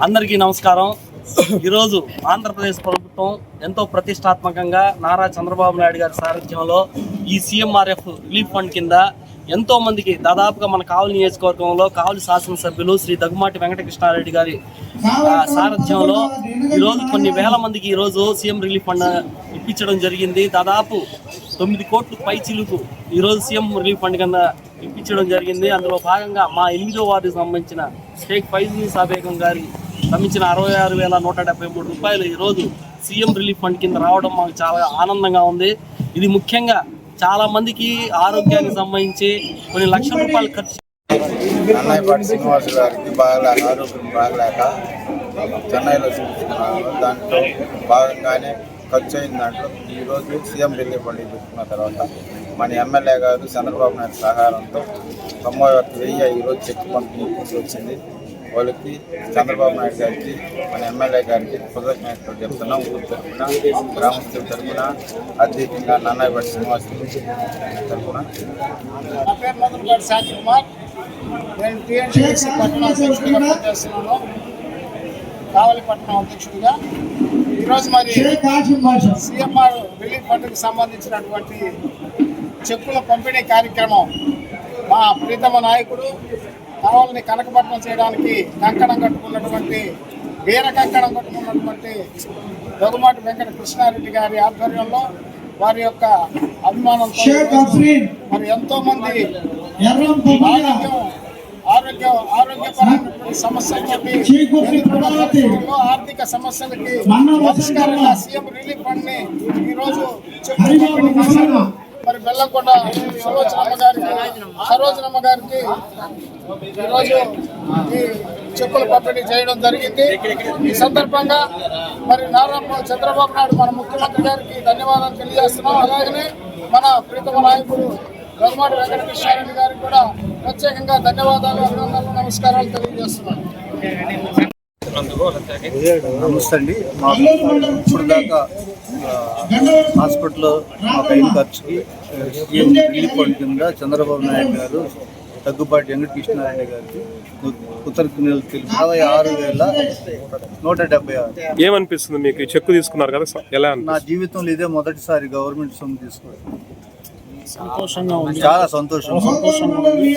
అందరికీ నమస్కారం. ఈరోజు ఆంధ్రప్రదేశ్ ప్రభుత్వం ఎంతో ప్రతిష్టాత్మకంగా నారా చంద్రబాబు నాయుడు గారి సారథ్యంలో ఈ సీఎంఆర్ఎఫ్ రిలీఫ్ ఫండ్ కింద ఎంతో మందికి దాదాపుగా మన కావలి నియోజకవర్గంలో కావలి శాసనసభ్యులు శ్రీ దగ్గుమాటి వెంకటకృష్ణారెడ్డి గారి సారథ్యంలో ఈరోజు కొన్ని వేల మందికి ఈరోజు సీఎం రిలీఫ్ ఫండ్ ఇప్పించడం జరిగింది. దాదాపు 9 కోట్ల పైచిలుకు ఈరోజు సీఎం రిలీఫ్ ఫండ్ కింద ఇప్పించడం జరిగింది. అందులో భాగంగా మా 8వ వార్డుకు సంబంధించిన షేక్ ఫైజున్నీసా బేగం గారి సంబంధించిన 66,173 రూపాయలు ఈరోజు సీఎం రిలీఫ్ ఫండ్ కింద రావడం మాకు చాలా ఆనందంగా ఉంది. ఇది ముఖ్యంగా చాలా మందికి ఆరోగ్యానికి సంబంధించి కొన్ని లక్షల రూపాయలు ఖర్చు. అన్నయ్యపాటి శ్రీనివాస్ గారికి ఆరోగ్యం బాగలేక చెన్నైలో చూపించుకున్నారు. దాంట్లో భాగంగానే ఖర్చు అయిన దాంట్లో ఈరోజు సీఎం రిలీఫ్ ఫండ్ పెట్టుకున్న తర్వాత మన ఎమ్మెల్యే గారు చంద్రబాబు నాయుడు సహకారంతో 91,000 ఈరోజు చెక్ పంపిణీ వచ్చింది. వాళ్ళకి చంద్రబాబు నాయుడు గారికి మన ఎమ్మెల్యే గారికి కృతజ్ఞతలు చెప్తున్నాం. ఊరు తరఫున గ్రామస్తుల తరఫున అత్యధికంగా అన్నయ్యపాటి శ్రీనివాస్ తరఫున. కావలిపట్నం అధ్యక్షుడిగా ఈరోజు మరి సీఎంఆర్ రిలీఫ్ ఫండ్కి సంబంధించినటువంటి చెక్కుల పంపిణీ కార్యక్రమం మా ప్రీతమ నాయకుడు కావాలని కనకపట్నం చేయడానికి కంకణం కట్టుకున్నటువంటి దగ్గుమాటి వెంకట కృష్ణారెడ్డి గారి ఆధ్వర్యంలో వారి యొక్క అభిమానంతో మరి ఎంతో మంది ఆరోగ్యపరమైనటువంటి సమస్యలకి ఆర్థిక సమస్యలకి పరిష్కారంగా సీఎం రిలీఫ్ ఫండ్ ని ఈరోజు మరి బెల్లంకొండ సరోజనమ్మ గారికి ఈరోజు ఈ చెక్కులు పంపిణీ చేయడం జరిగింది. ఈ సందర్భంగా మరి చంద్రబాబు నాయుడు మన ముఖ్యమంత్రి గారికి ధన్యవాదాలు తెలియజేస్తున్నాం. అలాగనే మన ప్రీతమ నాయకుడు దగ్గుమాటి వెంకటకృష్ణారెడ్డి గారికి కూడా ప్రత్యేకంగా ధన్యవాదాలు, అభినందనలు, నమస్కారాలు తెలియజేస్తున్నాను. నమస్తే అండి. ఇప్పుడు దాకా హాస్పిటల్లో మాకు అయిన ఖర్చుకి సీఎం రిలీఫ్ ఫండ్ కింద చంద్రబాబు నాయుడు గారు దగ్గుబాటి వెంకటకృష్ణారెడ్డి గారికి కృతజ్ఞతలు తెలుపు 66,176. ఏమనిపిస్తుంది మీకు? చెక్కు తీసుకున్నారు కదా, ఎలా? నా జీవితంలో ఇదే మొదటిసారి గవర్నమెంట్ సొమ్ము తీసుకోవడం. సంతోషంగా ఉంది, చాలా సంతోషంగా ఉంది.